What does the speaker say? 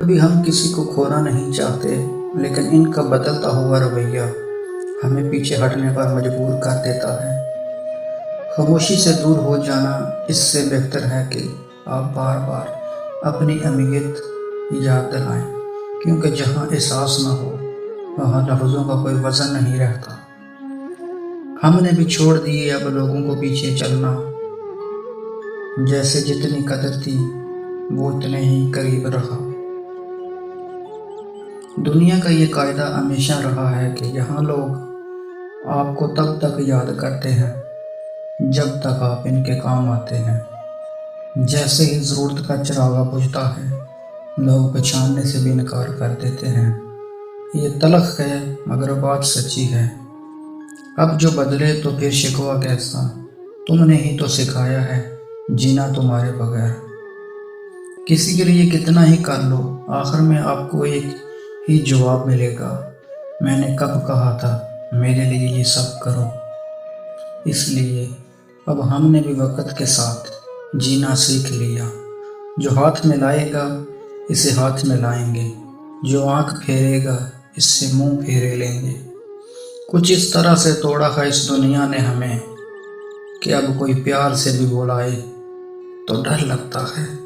کبھی ہم کسی کو کھونا نہیں چاہتے، لیکن ان کا بدلتا ہوا رویہ ہمیں پیچھے ہٹنے پر مجبور کر دیتا ہے۔ خاموشی سے دور ہو جانا اس سے بہتر ہے کہ آپ بار بار اپنی اہمیت یاد دلائیں، کیونکہ جہاں احساس نہ ہو وہاں لفظوں کا کوئی وزن نہیں رہتا۔ ہم نے بھی چھوڑ دیے اب لوگوں کو پیچھے چلنا، جیسے جتنی قدر تھی وہ اتنے ہی قریب رہا۔ دنیا کا یہ قاعدہ ہمیشہ رہا ہے کہ یہاں لوگ آپ کو تب تک یاد کرتے ہیں جب تک آپ ان کے کام آتے ہیں۔ جیسے ہی ضرورت کا چراغا بجھتا ہے، لوگ پہچاننے سے بھی انکار کر دیتے ہیں۔ یہ تلخ ہے مگر بات سچی ہے۔ اب جو بدلے تو پھر شکوہ کیسا، تم نے ہی تو سکھایا ہے جینا تمہارے بغیر۔ کسی کے لیے کتنا ہی کر لو، آخر میں آپ کو ایک ہی جواب ملے گا، میں نے کب کہا تھا میرے لیے یہ سب کرو۔ اس لیے اب ہم نے بھی وقت کے ساتھ جینا سیکھ لیا۔ جو ہاتھ میں لائے گا اسے ہاتھ میں لائیں گے، جو آنکھ پھیرے گا اس سے منہ پھیرے لیں گے۔ کچھ اس طرح سے توڑا ہے اس دنیا نے ہمیں کہ اب کوئی پیار سے بھی بلائے تو ڈر لگتا ہے۔